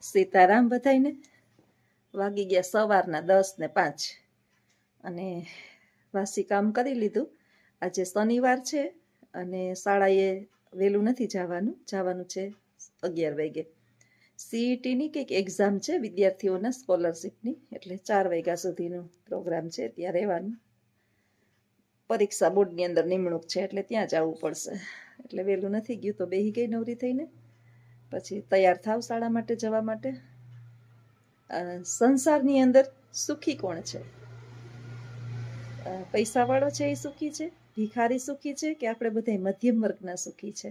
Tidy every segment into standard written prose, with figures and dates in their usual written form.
સીતારામ બધાઈને. વાગી ગયા સવારના 10:05 અને વાસી કામ કરી લીધું. આજે શનિવાર છે અને શાળાએ વહેલું નથી જવાનું છે 11 વાગે. સીઈટીની કંઈક એક્ઝામ છે વિદ્યાર્થીઓના સ્કોલરશીપની, એટલે 4 વાગ્યા સુધીનો પ્રોગ્રામ છે. ત્યાં રહેવાનું. પરીક્ષા બોર્ડની અંદર નિમણૂક છે એટલે ત્યાં જવું પડશે. એટલે વહેલું નથી ગયું તો બેહી ગઈ નવરી થઈને. પછી તૈયાર થાવ શાળા માટે જવા માટે. સંસારની અંદર સુખી કોણ છે? પૈસાવાળો છે એ સુખી છે, ભિખારી સુખી છે, કે આપણે બધા મધ્યમ વર્ગના સુખી છે?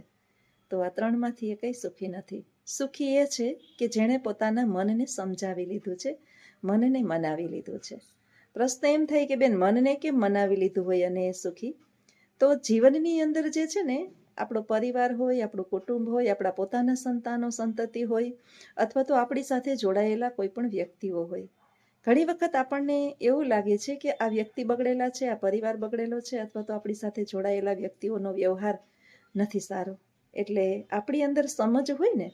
તો આ ત્રણમાંથી એ કંઈ સુખી નથી. સુખી એ છે કે જેણે પોતાના મનને સમજાવી લીધું છે, મનને મનાવી લીધું છે. પ્રશ્ન એમ થાય કે બેન, મનને કેમ મનાવી લીધું હોય અને એ સુખી? તો જીવનની અંદર જે છે ને, આપણો પરિવાર હોય, આપણું કુટુંબ હોય, આપણા પોતાના સંતાનો સંતતિ હોય, અથવા તો આપણી સાથે જોડાયેલા કોઈ પણ વ્યક્તિઓ હોય. ઘણી વખત આપણને એવું લાગે છે કે આ વ્યક્તિ બગડેલા છે, આ પરિવાર બગડેલો છે, અથવા તો આપણી સાથે જોડાયેલા વ્યક્તિઓનો વ્યવહાર નથી સારો. એટલે આપણી અંદર સમજ હોય ને,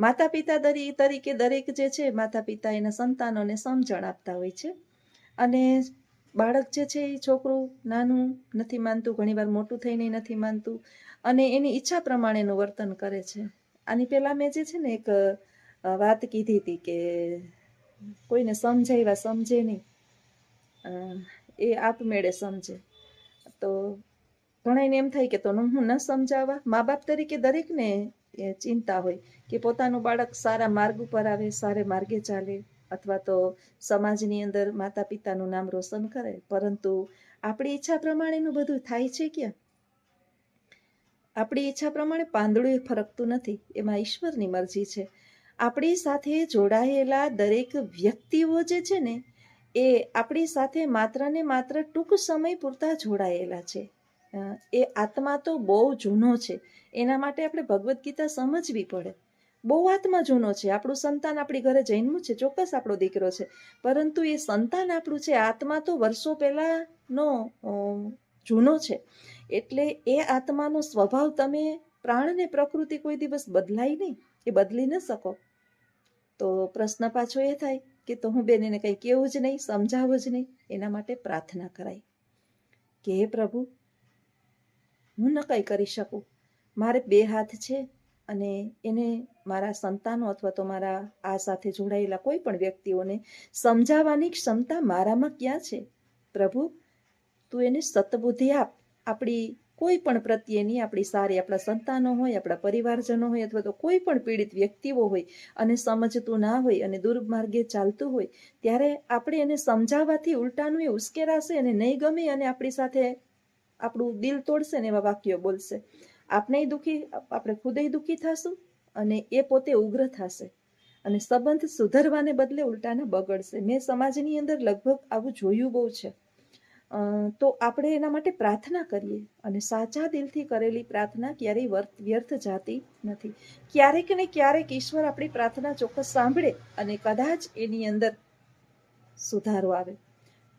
માતા પિતા તરીકે દરેક જે છે, માતા પિતા એના સંતાનોને સમજણ આપતા હોય છે. અને બાળક જે છે એ છોકરું નાનું નથી માનતું, ઘણીવાર મોટું થઈને નથી માનતું, અને એની ઈચ્છા પ્રમાણેનું વર્તન કરે છે. આની પહેલાં મેં જે છે ને એક વાત કીધી હતી કે કોઈને સમજાવ્યા સમજે નહીં, એ આપમેળે સમજે. તો ઘણાને એમ થાય કે તો હું ન સમજાવવા. મા બાપ તરીકે દરેકને ચિંતા હોય કે પોતાનું બાળક સારા માર્ગ ઉપર આવે, સારે માર્ગે ચાલે, અથવા તો સમાજની અંદર માતા પિતાનું નામ રોશન કરે. પરંતુ આપણી ઈચ્છા પ્રમાણેનું બધું થાય છે ક્યાં? આપણી ઈચ્છા પ્રમાણે પાંદડું ફરકતું નથી, એમાં ઈશ્વરની મરજી છે. આપણી સાથે જોડાયેલા દરેક વ્યક્તિઓ જે છે ને, એ આપણી સાથે માત્ર ને માત્ર ટૂંક સમય પૂરતા જોડાયેલા છે. એ આત્મા તો બહુ જૂનો છે. એના માટે આપણે ભગવદ્ ગીતા સમજવી પડે. બહુ આત્મા જૂનો છે. આપણું સંતાન આપણી ઘરે જન્મ્યું છે, ચોક્કસ આપણો દીકરો છે, પરંતુ એ સંતાન આપણું છે, આત્મા તો વર્ષો પહેલાનો જૂનો છે. એટલે એ આત્માનો સ્વભાવ, તમે પ્રાણ ને પ્રકૃતિ કોઈ દિવસ બદલાય નહીં, એ બદલી ન શકો. તો પ્રશ્ન પાછો એ થાય કે તો હું બેન એને કંઈ કેવું જ નહીં, સમજાવું જ નહીં. એના માટે પ્રાર્થના કરાય કે હે પ્રભુ, હું ન કંઈ કરી શકું, મારે 2 હાથ છે અને એને મારા સંતાનો અથવા તો મારા આ સાથે જોડાયેલા કોઈ પણ વ્યક્તિઓને સમજાવવાની ક્ષમતા મારામાં ક્યાં છે? પ્રભુ, તું એને સતબુદ્ધિ આપ. આપણી કોઈ પણ પ્રત્યેની, આપણી સારી, આપણા સંતાનો હોય, આપણા પરિવારજનો હોય, અથવા તો કોઈ પણ પીડિત વ્યક્તિઓ હોય અને સમજતું ના હોય અને દુર્માર્ગે ચાલતું હોય, ત્યારે આપણે એને સમજાવવાથી ઉલટાનું એ ઉશ્કેરાશે અને નહીં ગમે અને આપણી સાથે આપણું દિલ તોડશે ને એવા વાક્યો બોલશે. આપણે દુઃખી, આપણે ખુદે દુઃખી થશું અને એ પોતે ઉગ્ર થશે અને સંબંધ સુધરવાને બદલે ઉલટાના બગડશે. મેં સમાજની અંદર લગભગ આવું જોયું બહુ છે. તો આપણે એના માટે પ્રાર્થના કરીએ, અને સાચા દિલથી કરેલી પ્રાર્થના ક્યારેય વ્યર્થ જાતી નથી. ક્યારેક ને ક્યારેક ઈશ્વર આપણી પ્રાર્થના ચોક્કસ સાંભળે અને કદાચ એની અંદર સુધારો આવે.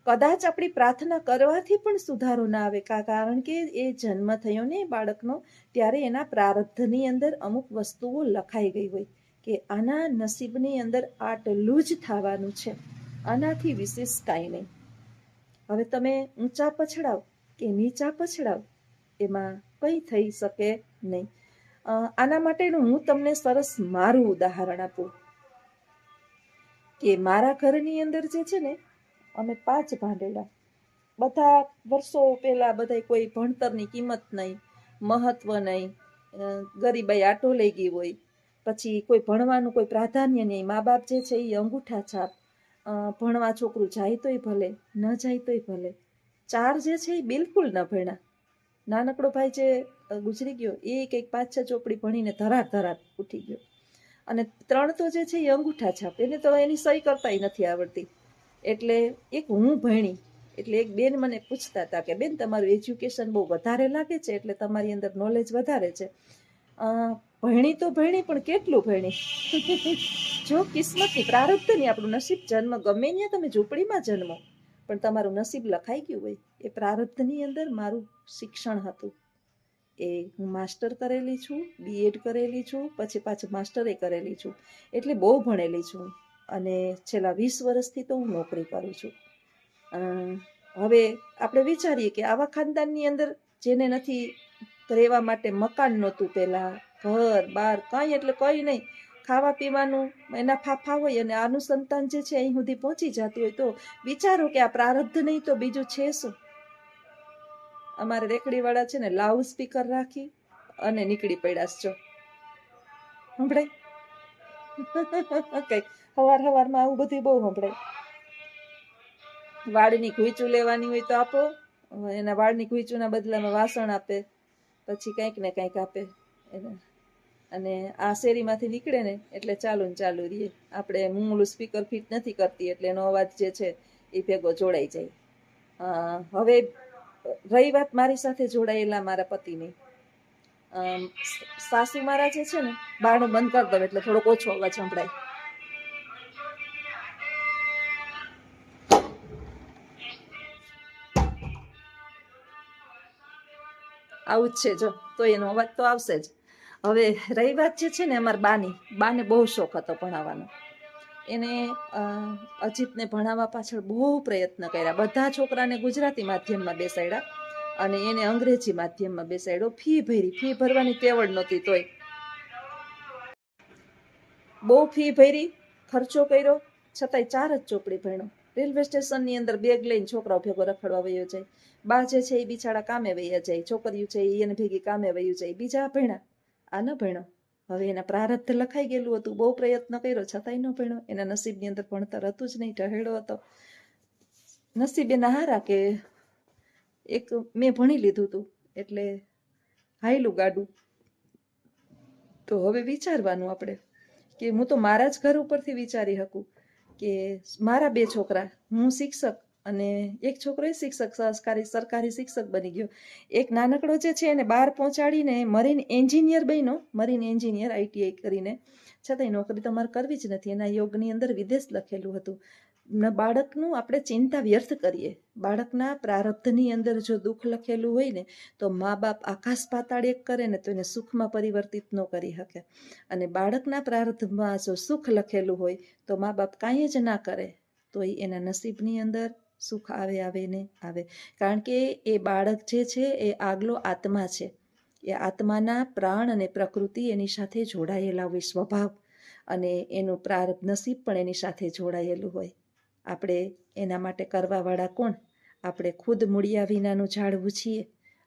કદાચ આપણી પ્રાર્થના કરવાથી પણ સુધારો ના આવે, કારણ કે એ જન્મ થયો ને બાળકનો, ત્યારે એના પ્રારબ્ધની અંદર અમુક વસ્તુઓ લખાઈ ગઈ હોય કે આના નસીબની અંદર આટલું જ થવાનું છે, આનાથી વિશેષ કાંઈ નહીં. હવે તમે ઊંચા પછડાવ કે નીચા પછડાવ, એમાં કંઈ થઈ શકે નહીં. આના માટેનું હું તમને સરસ મારું ઉદાહરણ આપું કે મારા ઘરની અંદર જે છે ને, અમે 5 ભાંડેલા. બધા વર્ષો પહેલા બધા કોઈ ભણતરની કિંમત નહીં, મહત્વ નહીં, ગરીબાઈ આટો લઈ ગઈ હોય, પછી કોઈ ભણવાનું કોઈ પ્રાધાન્ય નહીં. મા બાપ જે છે એ અંગૂઠા છાપ, ભણવા છોકરું જાય તોય ભલે, ન જાય તોય ભલે. 4 જે છે એ બિલકુલ ન ભણ્યા. નાનકડો ભાઈ જે ગુજરી ગયો એ કંઈક 5-6 ચોપડી ભણીને ધરાર ઉઠી ગયો. અને 3 તો જે છે એ અંગૂઠા છાપ, એને તો એની સહી કરતાય નથી આવડતી. એટલે એક હું ભણી. એટલે એક બેન મને પૂછતા હતા કે બેન, તમારું એજ્યુકેશન બહુ વધારે લાગે છે, એટલે તમારી અંદર નોલેજ વધારે છે. ભણી તો ભણી, પણ કેટલું ભણી? જો કિસ્મતની, પ્રારબ્ધની, આપણું નસીબ, જન્મ ગમે ત્યાં તમે ઝૂંપડીમાં જન્મો, પણ તમારું નસીબ લખાઈ ગયું હોય. એ પ્રારબ્ધની અંદર મારું શિક્ષણ હતું. એ હું માસ્ટર કરેલી છું, બીએડ કરેલી છું, પછી પાછું માસ્ટરે કરેલી છું, એટલે બહુ ભણેલી છું. અને છેલ્લા 20 વર્ષથી તો હું નોકરી કરું છું. હવે આપણે વિચારીએ કે આવા ખાનદાનની અંદર જેને નથી રહેવા માટે મકાન નહોતું, પહેલાં ઘર બાર કંઈ એટલે કંઈ નહીં, ખાવા પીવાનું એના ફાફા હોય, અને આનું સંતાન જે છે અહીં સુધી પહોંચી જતું હોય, તો વિચારો કે આ પ્રારબ્ધ નહીં તો બીજું છે શું? અમારે રેકડીવાળા છે ને લાઉડ સ્પીકર રાખી અને નીકળી પડ્યા છો, સંભળાય કઈક હવારમાં આવું બધું બહુ સંભળાય. વાળની ઘૂંચું લેવાની હોય તો આપો, એના વાળની ઘૂંચુંના બદલામાં વાસણ આપે, પછી કંઈક ને કંઈક આપે એને. અને આ શેરીમાંથી નીકળે ને એટલે ચાલુ ને ચાલુ રહીએ. આપણે હું ઓલું સ્પીકર ફિટ નથી કરતી એટલે એનો અવાજ જે છે એ ભેગો જોડાઈ જાય. હવે રહી વાત મારી સાથે જોડાયેલા મારા પતિની, સાસુ મારા જે છે ને, બારણું બંધ કરી દો એટલે થોડોક ઓછો અવાજ સંભળાય. આવું જ છે જો, તો એનો અવાજ તો આવશે જ. હવે રહી વાત જે છે ને અમારા બાને બહુ શોખ હતો ભણાવવાનો. એને અજીતને ભણાવવા પાછળ બહુ પ્રયત્ન કર્યા. બધા છોકરાને ગુજરાતી માધ્યમમાં બેસાડ્યા અને એને અંગ્રેજી માધ્યમમાં બેસાડ્યો. ફી ભરવાની તેવડ નહોતી, તોય બહુ ફી ભરી, ખર્ચો કર્યો, છતાંય 4 જ ચોપડી ભણ્યો. રેલવે સ્ટેશનની અંદર બેગ લઈને છોકરાઓ ભેગો રખડવા વયો જાય. બા જે છે એ બિચારા કામે વયા જાય, છોકરીઓ છે એને ભેગી કામે વયું જાય. બીજા ભણ્યા, આ ન ભણ્યો. હવે એના પ્રારબ્ધ લખાઈ ગયેલું હતું, બહુ પ્રયત્ન કર્યો છતાંય ન ભણ્યો. એના નસીબની અંદર ભણતર હતું જ નહીં, ઢહેડો હતો. નસીબ એના હારા કે એક મેં ભણી લીધું હતું એટલે હાયલું ગાડું. તો હવે વિચારવાનું આપણે કે હું તો મારા જ ઘર ઉપરથી વિચારી શકું કે મારા 2 છોકરા, હું શિક્ષક અને એક છોકરો એ શિક્ષક, સરકારી શિક્ષક બની ગયો. એક નાનકડો જે છે એને 12 પહોંચાડીને મરીન એન્જિનિયર બન્યો, મરીન એન્જિનિયર ITI કરીને. છતાંય નોકરી તમારે કરવી જ નથી, એના યોગની અંદર વિદેશ લખેલું હતું. બાળકનું આપણે ચિંતા વ્યર્થ કરીએ. બાળકના પ્રારબ્ધની અંદર જો દુઃખ લખેલું હોય ને, તો મા બાપ આકાશ પાતાળ એક કરે ને તો એને સુખમાં પરિવર્તિત ન કરી શકે. અને બાળકના પ્રારબ્ધમાં જો સુખ લખેલું હોય તો મા બાપ કાંઈ જ ના કરે તો એના નસીબની અંદર સુખ આવે ને આવે. કારણ કે એ બાળક જે છે એ આગલો આત્મા છે. એ આત્માના પ્રાણ અને પ્રકૃતિ એની સાથે જોડાયેલા હોય, સ્વભાવ અને એનું પ્રારબ્ધ નસીબ પણ એની સાથે જોડાયેલું હોય. આપણે એના માટે કરવાવાળા કોણ? આપણે ખુદ મૂળિયા વિનાનું ઝાડવું છીએ.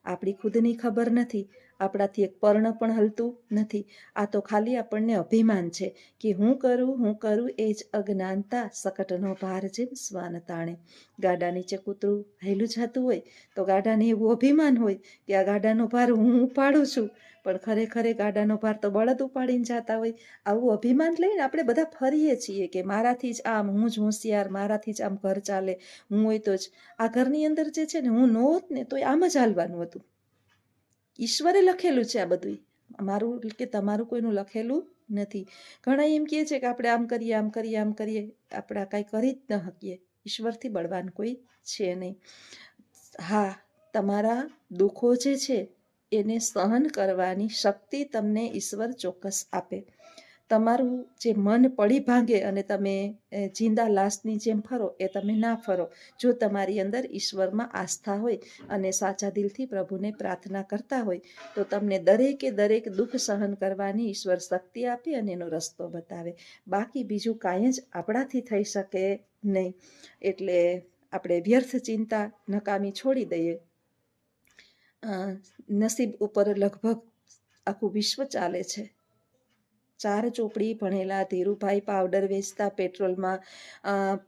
આપણી ખુદની ખબર નથી, આપણાથી એક પર્ણ પણ હલતું નથી. આ તો ખાલી આપણને અભિમાન છે કે હું કરું એ જ અજ્ઞાનતા, સકટનો ભાર જેમ શ્વાન તાણે. ગાડા નીચે કૂતરું હાલ્યું જતું હોય તો ગાડાને એવું અભિમાન હોય કે આ ગાડાનો ભાર હું ઉપાડું છું, પણ ખરેખર ગાડાનો ભાર તો બળદ ઉપાડીને જતા હોય. આવું અભિમાન લઈને આપણે બધા ફરીએ છીએ કે મારાથી જ આમ, હું જ હોશિયાર, મારાથી જ આમ ઘર ચાલે, હું હોય તો જ. આ ઘરની અંદર જે છે ને, હું ન હોત ને તો આમ જ હાલવાનું હતું. ઈશ્વરે લખેલું છે આ બધું, મારું કે તમારું કોઈનું લખેલું નથી. ઘણા એમ કહે છે કે આપણે આમ કરીએ, આપણે કાંઈ કરી જ ન શકીએ. ઈશ્વરથી બળવાન કોઈ છે નહીં. હા, તમારા દુઃખો જે છે એને સહન કરવાની શક્તિ તમને ઈશ્વર ચોક્કસ આપે. તમારું જે મન પડી ભાંગે અને તમે જિંદા લાશની જેમ ફરો, એ તમે ના ફરો. જો તમારી અંદર ઈશ્વરમાં આસ્થા હોય અને સાચા દિલથી પ્રભુને પ્રાર્થના કરતા હોય તો તમને દરેક દુઃખ સહન કરવાની ઈશ્વર શક્તિ આપે અને એનો રસ્તો બતાવે. બાકી બીજું કાંઈ જ આપણાથી થઈ શકે નહીં. એટલે આપણે વ્યર્થ ચિંતા નકામી છોડી દઈએ. નસીબ ઉપર લગભગ આખું વિશ્વ ચાલે છે. 4 ચોપડી ભણેલા ધીરુભાઈ પાવડર વેચતા,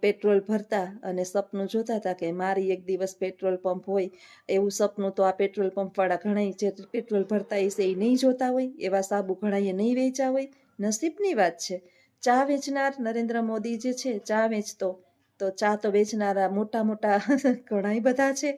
પેટ્રોલ ભરતા અને સપનું જોતા હતા કે મારી એક દિવસ પેટ્રોલ પંપ હોય. એવું સપનું તો આ પેટ્રોલ પંપવાળા ઘણા જે પેટ્રોલ ભરતા હશે એ નહીં જોતા હોય, એવા સાબુ ઘણાએ નહીં વેચ્યા હોય. નસીબની વાત છે. ચા વેચનાર નરેન્દ્ર મોદી જે છે, ચા વેચતો, તો ચા તો વેચનારા મોટા ઘણા બધા છે.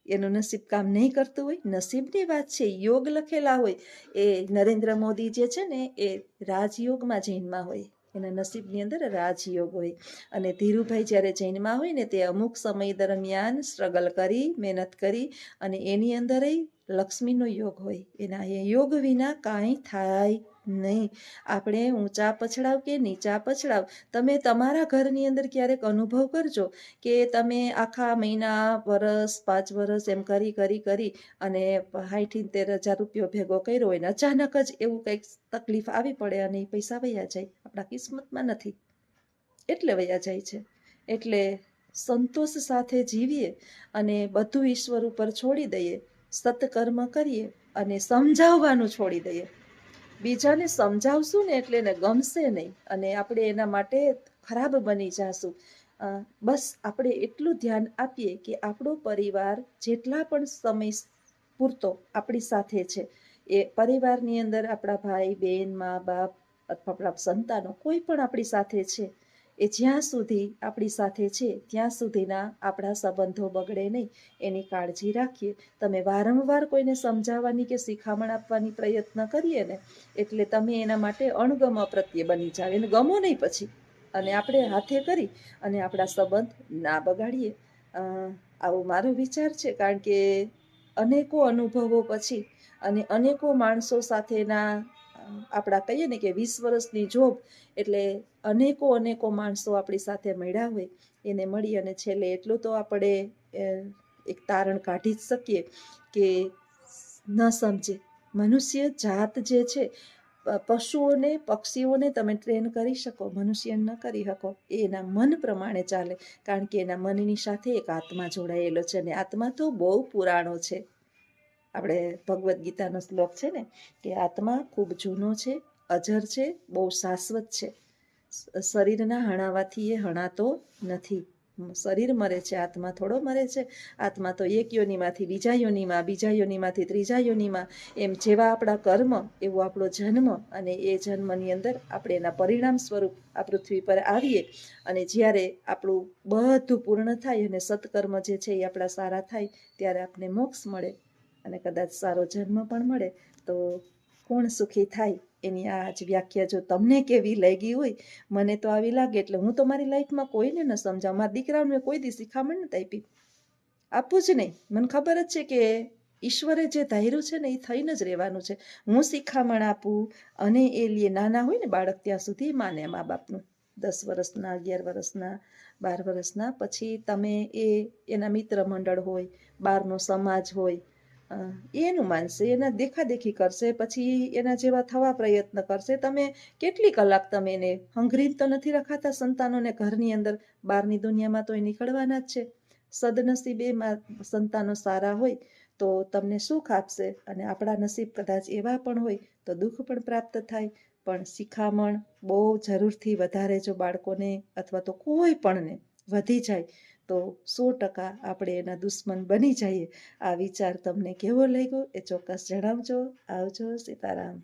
એનું નસીબ કામ નહીં કરતું હોય. નસીબની વાત છે. યોગ લખેલા હોય. એ નરેન્દ્ર મોદી જે છે ને એ રાજયોગમાં જૈનમાં હોય, એના નસીબની અંદર રાજયોગ હોય. અને ધીરુભાઈ જ્યારે જૈનમાં હોય ને તે અમુક સમય દરમિયાન સ્ટ્રગલ કરી, મહેનત કરી અને એની અંદર લક્ષ્મીનો યોગ હોય. એના એ યોગ વિના કાંઈ થાય નહીં. આપણે ઊંચા પછડાવ કે નીચા પછડાવ, તમે તમારા ઘરની અંદર ક્યારેક અનુભવ કરજો કે તમે આખા મહિના, વરસ, 5 વરસ એમ કરી અને 60-70 હજાર રૂપિયો ભેગો કર્યો હોય ને અચાનક જ એવું કંઈક તકલીફ આવી પડે અને એ પૈસા વયા જાય. આપણા કિસ્મતમાં નથી એટલે વયા જાય છે. એટલે સંતોષ સાથે જીવીએ અને બધું ઈશ્વર ઉપર છોડી દઈએ, સત્કર્મ કરીએ અને સમજાવવાનું છોડી દઈએ. બીજાને સમજાવશું ને એટલે એને ગમશે નહીં અને આપણે એના માટે ખરાબ બની જાશું. બસ આપણે એટલું ધ્યાન આપીએ કે આપણો પરિવાર જેટલા પણ સમય પૂરતો આપણી સાથે છે, એ પરિવારની અંદર આપણા ભાઈ બહેન, મા બાપ અથવા આપણા સંતાનો કોઈ પણ આપણી સાથે છે, એ જ્યાં સુધી આપણી સાથે છે ત્યાં સુધીના આપણા સંબંધો બગડે નહીં એની કાળજી રાખીએ. તમે વારંવાર કોઈને સમજાવવાની કે શિખામણ આપવાની પ્રયત્ન કરીએ ને એટલે તમે એના માટે અણગમો પ્રત્યે બની જાવ, એને ગમો નહીં પછી. અને આપણે હાથે કરી અને આપણા સંબંધ ના બગાડીએ. આવો મારો વિચાર છે. કારણ કે અનેકો અનુભવો પછી અને અનેકો માણસો સાથેના આપણા કહીએ ને કે 20 વર્ષની જોબ એટલે અનેકો માણસો આપણી સાથે મળ્યા હોય, એને મળી અને છેલ્લે એટલું તો આપણે એક તારણ કાઢી જ શકીએ કે ન સમજે મનુષ્ય જાત જે છે, પશુઓને, પક્ષીઓને તમે ટ્રેન કરી શકો, મનુષ્યને ન કરી શકો. એ એના મન પ્રમાણે ચાલે, કારણ કે એના મનની સાથે એક આત્મા જોડાયેલો છે અને આત્મા તો બહુ પુરાણો છે. આપણે ભગવદ્ ગીતાનો શ્લોક છે ને કે આત્મા ખૂબ જૂનો છે, અજર છે, બહુ શાશ્વત છે. શરીરના હણાવાથી એ હણાતો નથી. શરીર મરે છે, આત્મા થોડો મરે છે. આત્મા તો એક યોનિમાંથી બીજા યોનિમાં, બીજા યોનિમાંથી ત્રીજા યોનિમાં, એમ જેવા આપણા કર્મ એવો આપણો જન્મ, અને એ જન્મની અંદર આપણે એના પરિણામ સ્વરૂપ આ પૃથ્વી પર આવીએ અને જ્યારે આપણું બધું પૂર્ણ થાય અને સત્કર્મ જે છે એ આપણા સારા થાય ત્યારે આપણે મોક્ષ મળે અને કદાચ સારો જન્મ પણ મળે. તો કોણ સુખી થાય એની આ જ વ્યાખ્યા જો તમને કેવી લાગી હોય, મને તો આવી લાગે એટલે હું તો મારી લાઈફમાં કોઈને ન સમજાવું. મારા દીકરાને મેં કોઈ દી શિખામણ નથી આપી, આપવું જ નહીં. મને ખબર જ છે કે ઈશ્વરે જે ધાર્યું છે ને એ થઈને જ રહેવાનું છે. હું શિખામણ આપું અને એ લીએ નાના હોય ને બાળક ત્યાં સુધી માને મા બાપનું, 10 વર્ષના, 11 વર્ષના, 12 વર્ષના, પછી તમે એના મિત્ર મંડળ હોય, બહારનો સમાજ હોય, એનું માનશે, એના દેખાદેખી કરશે, પછી એના જેવા થવા પ્રયત્ન કરશે. તમે કેટલી કલાક તમે એને હંગરી તો નથી રખાતા સંતાનોને ઘરની અંદર, બહારની દુનિયામાં તો એ નીકળવાના જ છે. સદનસીબે સંતાનો સારા હોય તો તમને સુખ આપશે અને આપણા નસીબ કદાચ એવા પણ હોય તો દુઃખ પણ પ્રાપ્ત થાય. પણ શિખામણ બહુ જરૂરથી વધારે જો બાળકોને અથવા તો કોઈ પણને વધી જાય તો 100% આપણે એના દુશ્મન બની જઈએ. આ વિચાર તમને કેવો લાગ્યો એ ચોક્કસ જણાવજો. આવજો. સીતારામ.